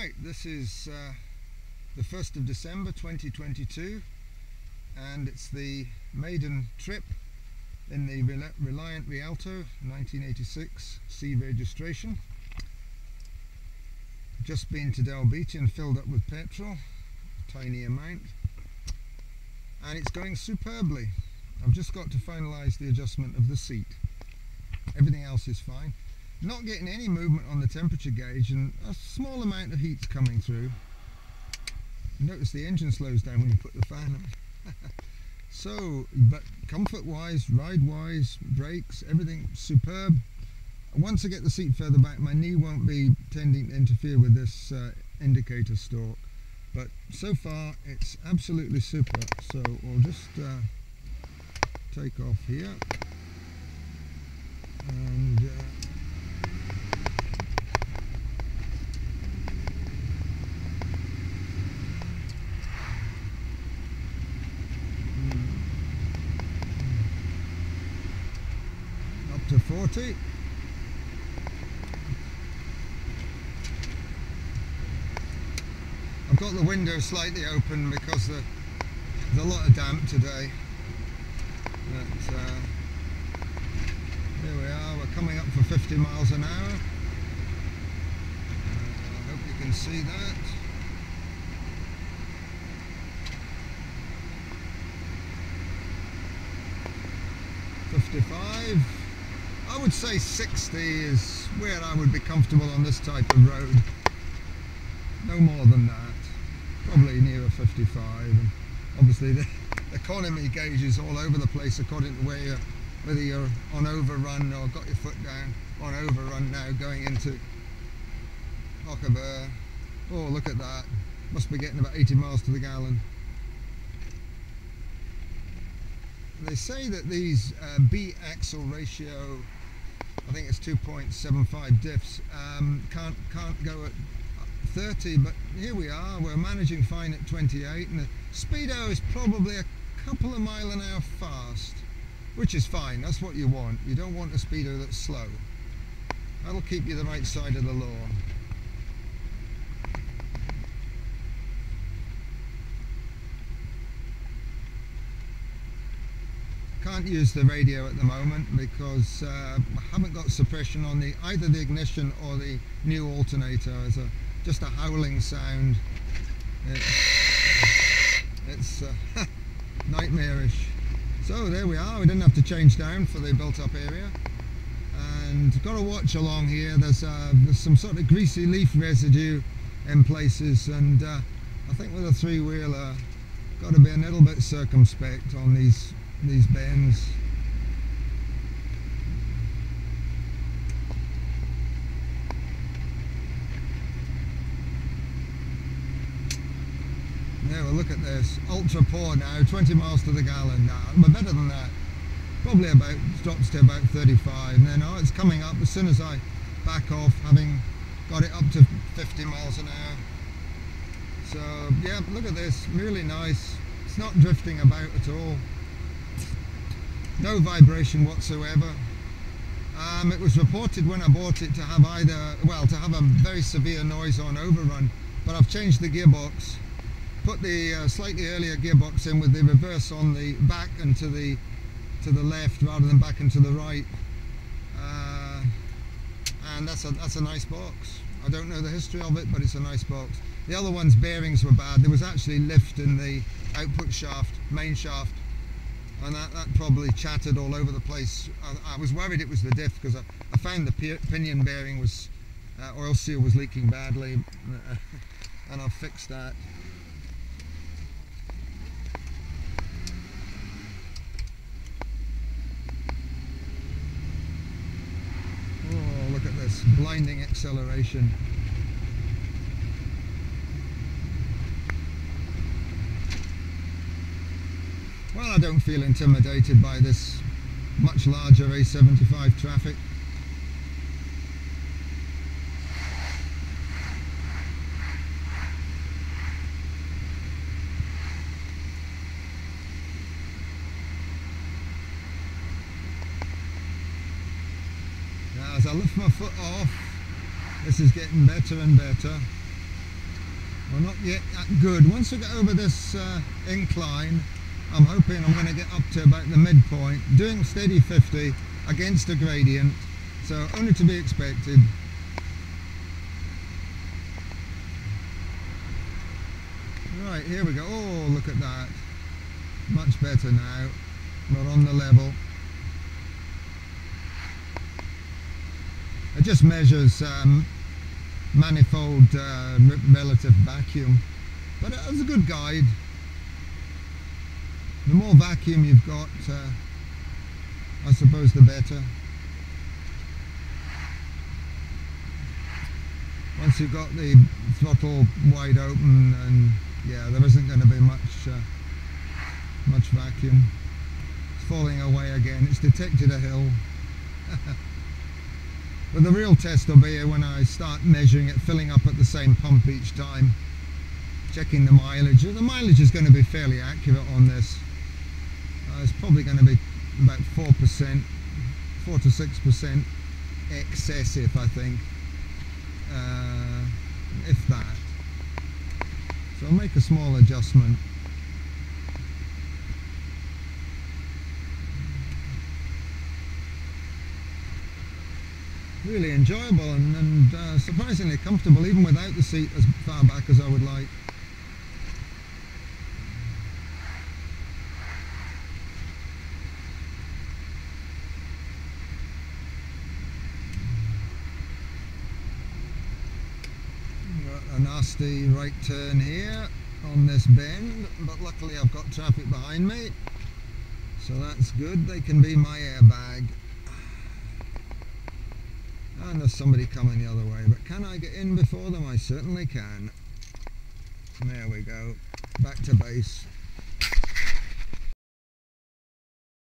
Right, this is the 1st of December 2022, and it's the maiden trip in the Reliant Rialto 1986 C registration. Just been to Del Beach and filled up with petrol, a tiny amount, and it's going superbly. I've just got to finalise the adjustment of the seat. Everything else is fine. Not getting any movement on the temperature gauge, and a small amount of heat's coming through. Notice the engine slows down when you put the fan on. So, but comfort wise, ride wise, brakes, everything superb. Once I get the seat further back, my knee won't be tending to interfere with this indicator stalk, but so far it's absolutely super. So we'll just take off here and up to 40. I've got the window slightly open because there's a lot of damp today. But here we are, we're coming up for 50 miles an hour. I hope you can see that. I would say 60 is where I would be comfortable on this type of road. No more than that. Probably nearer 55. And obviously the economy gauge is all over the place according to whether you're on overrun or got your foot down on overrun now going into Hockaber. Oh, look at that. Must be getting about 80 miles to the gallon. They say that these B-axle ratio, I think it's 2.75 diffs, can't go at 30, but here we are, we're managing fine at 28, and the speedo is probably a couple of mile an hour fast, which is fine. That's what you want. You don't want a speedo that's slow. That'll keep you the right side of the law. Can't use the radio at the moment because I haven't got suppression on either the ignition or the new alternator. It's just a howling sound. It's nightmarish. So there we are. We didn't have to change down for the built-up area, and got to watch along here. There's some sort of greasy leaf residue in places, and I think with a three-wheeler, got to be a little bit circumspect on these bends. Yeah, well, look at this, ultra poor now, 20 miles to the gallon now, but better than that, probably about, drops to about 35, and then it's coming up as soon as I back off, having got it up to 50 miles an hour. So yeah, look at this, really nice. It's not drifting about at all. No vibration whatsoever. It was reported when I bought it to have to have a very severe noise on overrun, but I've changed the gearbox, put the slightly earlier gearbox in with the reverse on the back and to the left rather than back and to the right, and that's a nice box. I don't know the history of it, but it's a nice box. The other one's bearings were bad. There was actually lift in the output shaft, main shaft, and that probably chattered all over the place. I was worried it was the diff because I found the pinion bearing was oil seal was leaking badly, and I've fixed that. Oh, look at this blinding acceleration. Well, I don't feel intimidated by this much larger A75 traffic. Now, as I lift my foot off, this is getting better and better. Well, not yet that good. Once we get over this incline, I'm hoping I'm going to get up to about the midpoint, doing steady 50 against a gradient, so only to be expected. Right, here we go. Oh, look at that. Much better now. We're on the level. It just measures manifold relative vacuum, but it's a good guide. The more vacuum you've got, I suppose the better. Once you've got the throttle wide open, and yeah, there isn't going to be much vacuum. It's falling away again. It's detected a hill. But the real test will be when I start measuring it, filling up at the same pump each time, checking the mileage. The mileage is going to be fairly accurate on this. It's probably going to be about 4%, 4 to 6% excessive, I think, if that. So I'll make a small adjustment. Really enjoyable and surprisingly comfortable, even without the seat as far back as I would like. Got a nasty right turn here on this bend, but luckily I've got traffic behind me, so that's good. They can be my airbag. And there's somebody coming the other way, but can I get in before them? I certainly can. There we go, back to base.